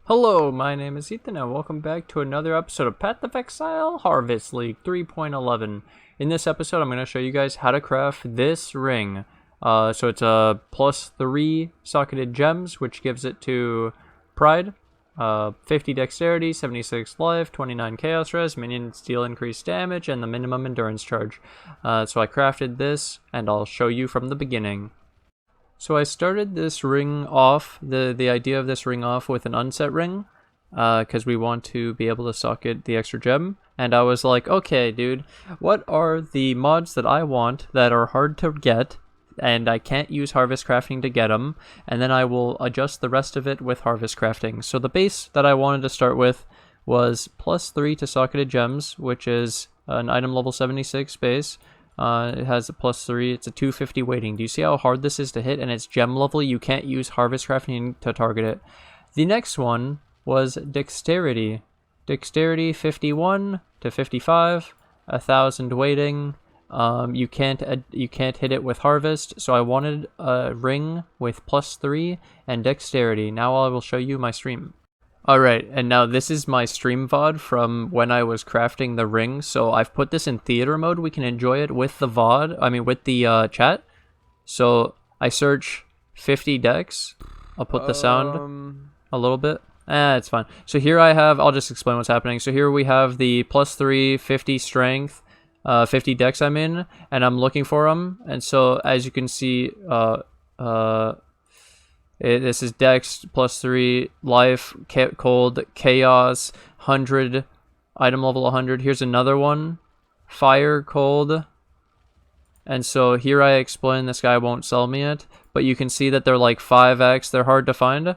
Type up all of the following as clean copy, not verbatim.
Hello, my name is Ethan and welcome back to another episode of Path of Exile Harvest League 3.11. In this episode, I'm going to show you guys how to craft this ring. So it's a +3 socketed gems, which gives it to Pride, 50 Dexterity, 76 Life, 29 Chaos Res, minions deal increased damage, and the minimum endurance charge. So I crafted this, and I'll show you from the beginning. So I started this ring off, the idea of this ring off with an unset ring, because we want to be able to socket the extra gem. And I was like, okay, dude, what are the mods that I want that are hard to get, and I can't use harvest crafting to get them, and then I will adjust the rest of it with harvest crafting. So the base that I wanted to start with was +3 to socketed gems, which is an item level 76 base. It has a +3, it's a 250 weighting. Do you see how hard this is to hit? And it's gem level, you can't use harvest crafting to target it. The next one was Dexterity. Dexterity 51 to 55, 1000 weighting. You can't hit it with harvest, so I wanted a ring with +3 and Dexterity. Now I will show you my stream. Alright, and now this is my stream VOD from when I was crafting the ring, so I've put this in theater mode. We can enjoy it with the VOD, with the chat. So I search 50 dex. I'll put the sound a little bit. It's fine. So here I have, I'll just explain what's happening. So here we have the +3, 50 strength, 50 dex I'm in, and I'm looking for them. And so as you can see, this is Dex +3, Life, Cold, Chaos, 100, item level 100. Here's another one, Fire, Cold. And so here I explain this guy won't sell me it, but you can see that they're like 5x, they're hard to find.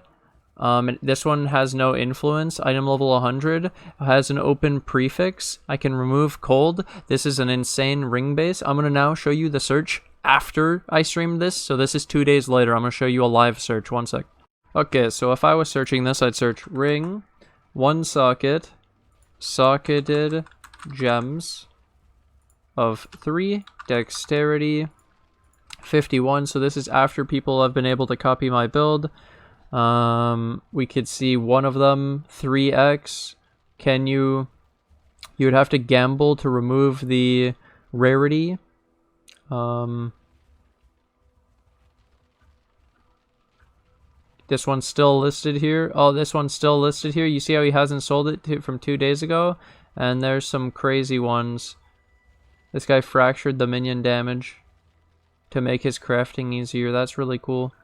This one has no influence, item level 100, has an open prefix. I can remove Cold. This is an insane ring base. I'm going to now show you the search after I streamed this, so this is 2 days later. I'm going to show you a live search, 1 sec. Okay, so if I was searching this, I'd search ring, 1 socket, socketed gems of 3, dexterity, 51, so this is after people have been able to copy my build. We could see one of them, 3x, you would have to gamble to remove the rarity. This one's still listed here. Oh, this one's still listed here. You see how he hasn't sold it from 2 days ago? And there's some crazy ones. This guy fractured the minion damage to make his crafting easier. That's really cool.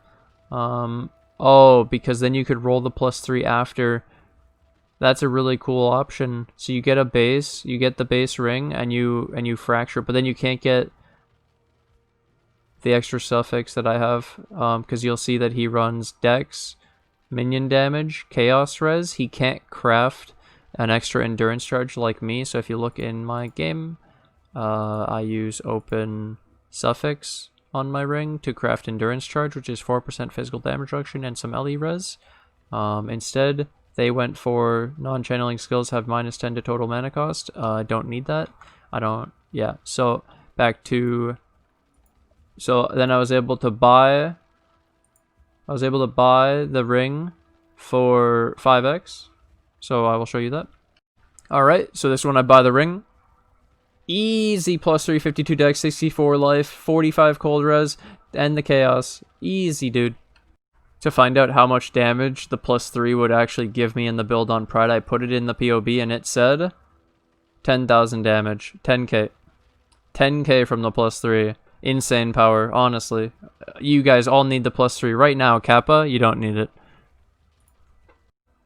Oh, because then you could roll the +3 after. That's a really cool option. So you get a base, you get the base ring, and you fracture, but then you can't get the extra suffix that I have, because you'll see that he runs Dex, minion damage, Chaos Res. He can't craft an extra endurance charge like me, so if you look in my game, I use open suffix on my ring to craft endurance charge, which is 4% physical damage reduction and some LE res. Instead, they went for non-channeling skills have -10 to total mana cost. I don't need that. Yeah, so back to... So then I was able to buy the ring for 5x. So I will show you that. Alright, so this one I buy the ring. Easy +3, 52 dex, 64 life, 45 cold res, and the chaos. Easy, dude. To find out how much damage the +3 would actually give me in the build on Pride, I put it in the POB and it said 10,000 damage. 10k. 10k from the +3. Insane power, honestly. You guys all need the +3 right now. Kappa, you don't need it.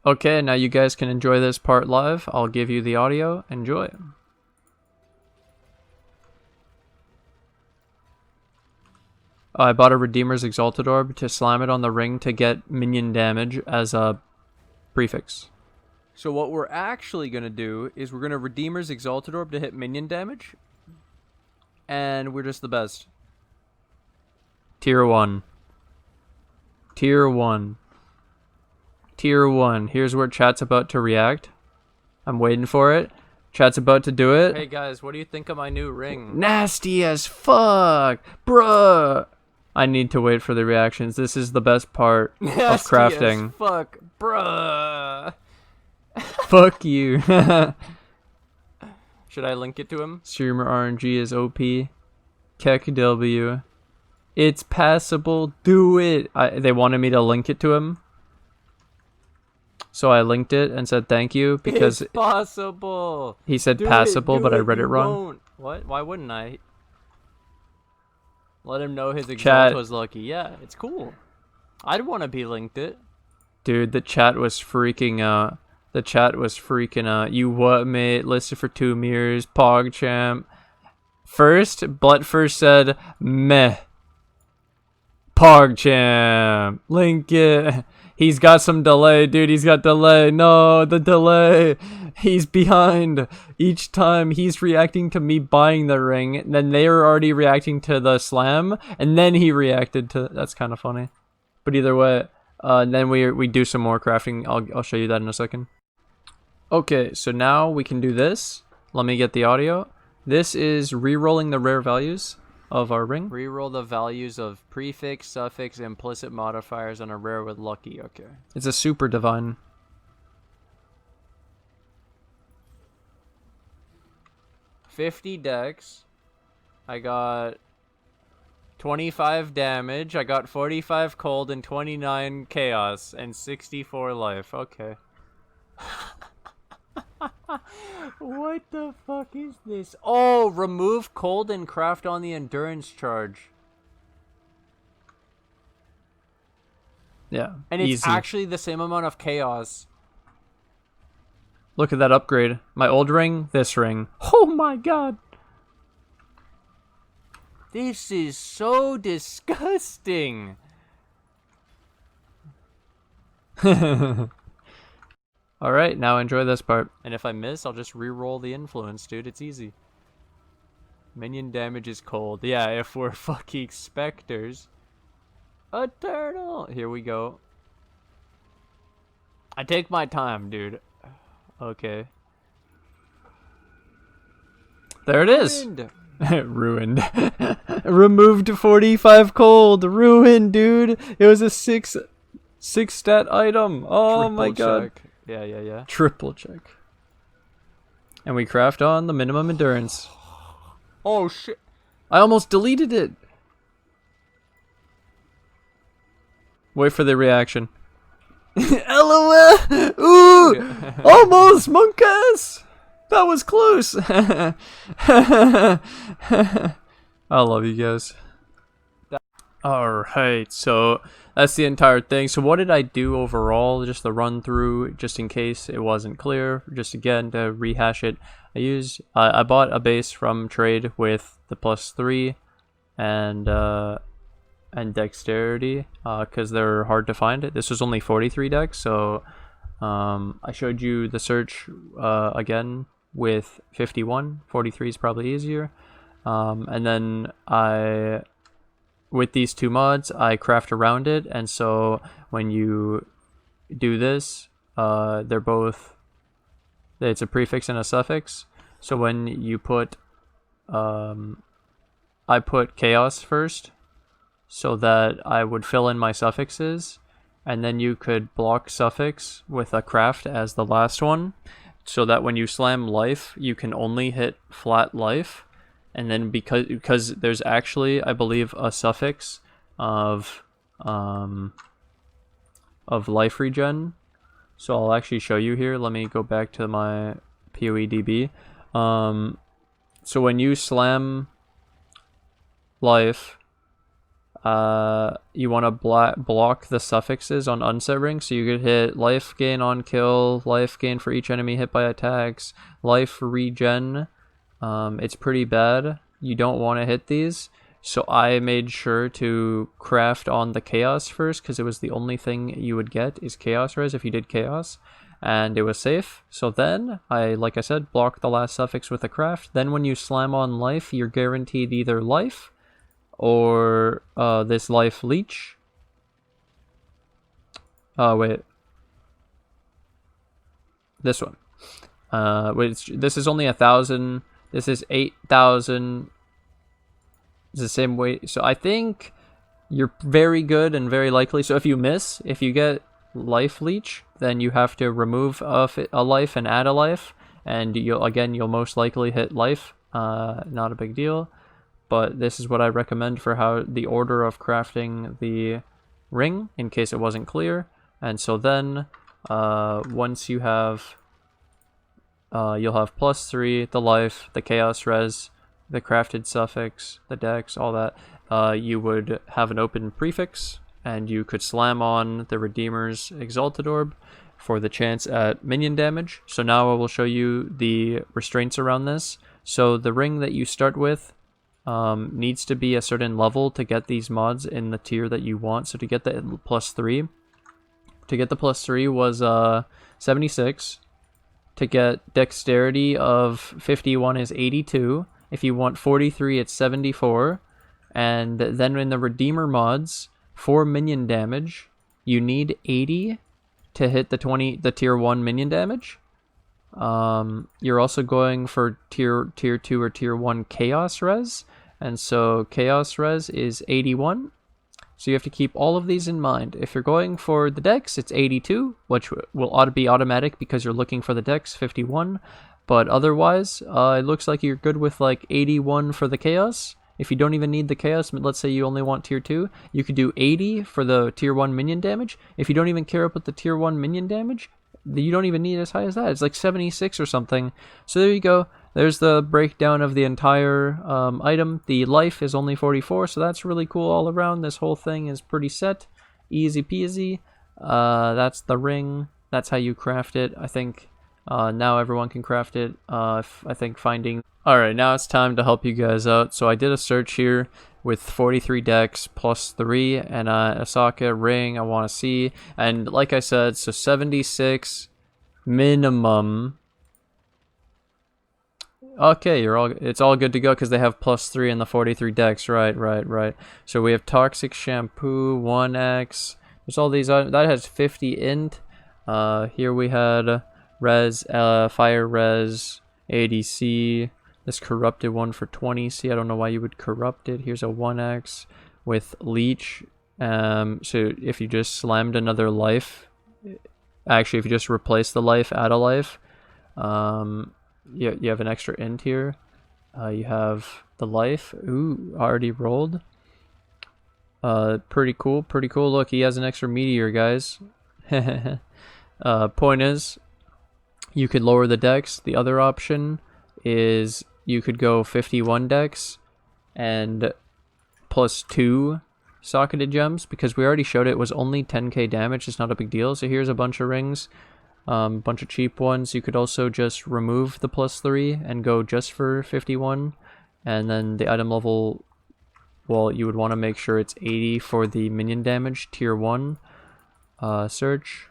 Okay, now you guys can enjoy this part live. I'll give you the audio. Enjoy. I bought a Redeemer's Exalted Orb to slam it on the ring to get minion damage as a prefix. So what we're actually going to do is we're going to Redeemer's Exalted Orb to hit minion damage. And we're just the best. Tier 1. Tier 1. Tier 1. Here's where chat's about to react. I'm waiting for it. Chat's about to do it. Hey guys, what do you think of my new ring? Nasty as fuck! Bruh! I need to wait for the reactions. This is the best part of crafting. Fuck, bruh. Fuck you. Should I link it to him? Streamer RNG is OP. Keck W. It's passable. Do it. They wanted me to link it to him. So I linked it and said thank you because it's possible. He said passable, but I read it wrong. Won't. What? Why wouldn't I? Let him know his exalt was lucky. Yeah, it's cool. I'd want to be linked it. Dude, the chat was freaking out. The chat was freaking out. You what, mate? Listed for 2 mirrors. PogChamp. Blutt first said, meh. PogChamp. Link it. He's got some delay, dude. He's got delay. No, the delay. He's behind. Each time he's reacting to me buying the ring, then they were already reacting to the slam, and then he reacted to... That's kind of funny. But either way, then we do some more crafting. I'll show you that in a second. Okay, so now we can do this. Let me get the audio. This is re-rolling the rare values of our ring. Reroll the values of prefix, suffix, implicit modifiers on a rare with lucky. Okay. It's a super divine. $50 dex. I got 25 damage. I got 45 cold and 29 chaos and 64 life. Okay. What the fuck is this? Oh, remove cold and craft on the endurance charge. Yeah, and it's easy. actually the same amount of chaos. Look at that upgrade. My old ring, this ring. Oh my god. This is so disgusting. Alright, now enjoy this part. And if I miss, I'll just re-roll the influence, dude. It's easy. Minion damage is cold. Yeah, if we're fucking specters. A turtle! Here we go. I take my time, dude. Okay. There it is. Ruined. Ruined. Removed 45 cold. Ruined, dude. It was a 6 stat item. Oh Triple my god. check. Yeah. Triple check. And we craft on the minimum endurance. Oh shit. I almost deleted it. Wait for the reaction. LOL. Ooh. Almost, monkass. That was close. I love you guys. Alright, so that's the entire thing. So what did I do overall? Just the run through, just in case it wasn't clear. Just again, to rehash it. I bought a base from trade with the +3 and dexterity, because they're hard to find. This was only 43 dex, so I showed you the search again with 51. 43 is probably easier. And then with these 2 mods, I craft around it, and so when you do this, they're both, it's a prefix and a suffix. So when you put, I put chaos first, so that I would fill in my suffixes, and then you could block suffix with a craft as the last one, so that when you slam life, you can only hit flat life. And then because there's actually, I believe, a suffix of life regen. So I'll actually show you here. Let me go back to my PoEDB. So when you slam life, you want to block the suffixes on unset rings. So you could hit life gain on kill, life gain for each enemy hit by attacks, life regen. It's pretty bad. You don't want to hit these. So I made sure to craft on the chaos first, because it was the only thing you would get is chaos res if you did chaos, and it was safe. So then I, like I said, blocked the last suffix with a craft. Then when you slam on life, you're guaranteed either life or this life leech. Wait. This one. This is only 1,000. This is 8,000. It's the same way. So I think you're very good and very likely. So if you miss, if you get life leech, then you have to remove a life and add a life, and you'll most likely hit life. Not a big deal, but this is what I recommend for how the order of crafting the ring in case it wasn't clear. And so then once you have you'll have +3, the life, the chaos res, the crafted suffix, the dex, all that. You would have an open prefix, and you could slam on the Redeemer's Exalted Orb for the chance at minion damage. So now I will show you the restraints around this. So the ring that you start with needs to be a certain level to get these mods in the tier that you want. So to get the +3, the +3 was 76. To get Dexterity of 51 is 82. If you want 43, it's 74. And then in the Redeemer mods, for minion damage, you need 80 to hit the tier 1 minion damage. You're also going for tier 2 or tier 1 chaos res. And so chaos res is 81. So you have to keep all of these in mind. If you're going for the dex, it's 82, which will be automatic because you're looking for the dex, 51. But otherwise, it looks like you're good with like 81 for the chaos. If you don't even need the chaos, let's say you only want tier 2, you could do 80 for the tier 1 minion damage. If you don't even care about the tier 1 minion damage, you don't even need as high as that. It's like 76 or something. So there you go. There's the breakdown of the entire item. The life is only 44, so that's really cool all around. This whole thing is pretty set. Easy peasy. That's the ring. That's how you craft it. I think now everyone can craft it. I think finding... Alright, now it's time to help you guys out. So I did a search here with 43 dex +3 and a socket ring I want to see. And like I said, so 76 minimum. Okay, it's all good to go because they have +3 in the 43 dex. Right. So we have Toxic Shampoo, 1x. There's all these items. That has 50 int. Here we had res, fire res, ADC. This corrupted one for 20. I don't know why you would corrupt it. Here's a 1x with Liege. So if you just slammed another life, actually if you just replace the life, add a life, you have an extra int here. You have the life. Ooh, already rolled. Pretty cool. Look, he has an extra meteor, guys. Point is, you could lower the dex. The other option is you could go 51 dex and +2 socketed gems, because we already showed it was only 10k damage. It's not a big deal. So here's a bunch of rings. Bunch of cheap ones. You could also just remove the +3 and go just for 51, and then the item level, well, you would want to make sure it's 80 for the minion damage, tier 1. Search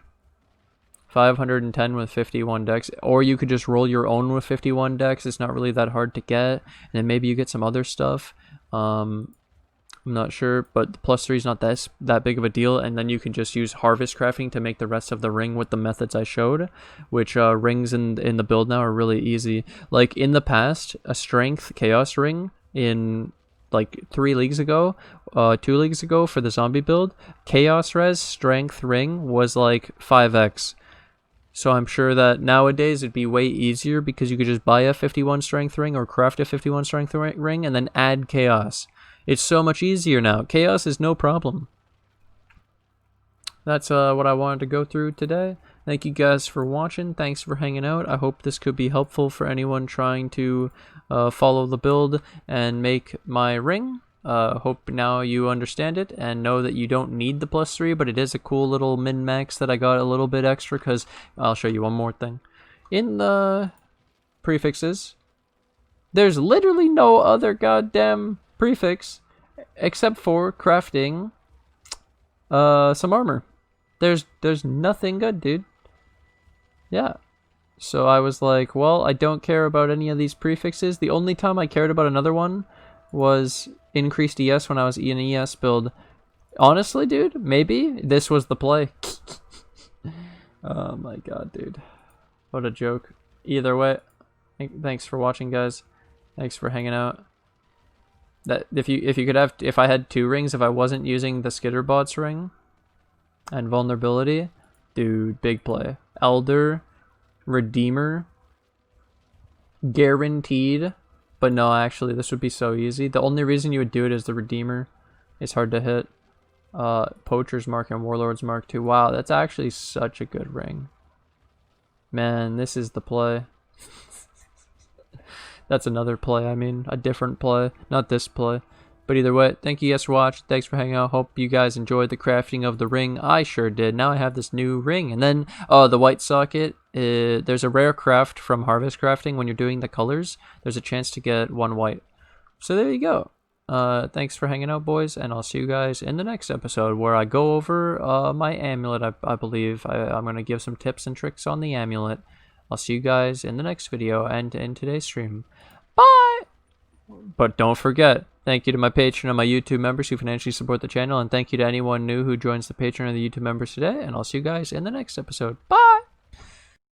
510 with 51 dex, or you could just roll your own with 51 dex. It's not really that hard to get, and then maybe you get some other stuff. I'm not sure, but the +3 is not that big of a deal, and then you can just use harvest crafting to make the rest of the ring with the methods I showed, which rings in the build now are really easy. Like in the past, a strength chaos ring in like 3 leagues ago, 2 leagues ago for the zombie build, chaos res strength ring was like 5x. So I'm sure that nowadays it'd be way easier because you could just buy a 51 strength ring or craft a 51 strength ring and then add chaos. It's so much easier now. Chaos is no problem. That's what I wanted to go through today. Thank you guys for watching. Thanks for hanging out. I hope this could be helpful for anyone trying to follow the build and make my ring. Hope now you understand it and know that you don't need the +3, but it is a cool little min-max that I got a little bit extra, because I'll show you one more thing. In the prefixes, there's literally no other goddamn prefix except for crafting some armor. There's nothing good, dude. Yeah. So I was like, well, I don't care about any of these prefixes. The only time I cared about another one was increased ES when I was in an ES build. Honestly, dude, maybe this was the play. Oh my god, dude. What a joke. Either way, thanks for watching, guys. Thanks for hanging out. That if you could have, if I had 2 rings, if I wasn't using the Skitterbots ring and vulnerability, dude, big play. Elder, Redeemer, guaranteed. But no, actually, this would be so easy. The only reason you would do it is the Redeemer. It's hard to hit. Poacher's Mark and Warlord's Mark too. Wow, that's actually such a good ring. Man, this is the play. That's another play, I mean. A different play. Not this play. But either way, thank you guys for watching. Thanks for hanging out. Hope you guys enjoyed the crafting of the ring. I sure did. Now I have this new ring. And then, the white socket. There's a rare craft from Harvest Crafting. When you're doing the colors, there's a chance to get 1 white. So there you go. Thanks for hanging out, boys. And I'll see you guys in the next episode where I go over my amulet, I believe. I'm going to give some tips and tricks on the amulet. I'll see you guys in the next video and in today's stream. Bye! But don't forget, thank you to my Patreon and my YouTube members who financially support the channel, and thank you to anyone new who joins the Patreon and the YouTube members today, and I'll see you guys in the next episode. Bye!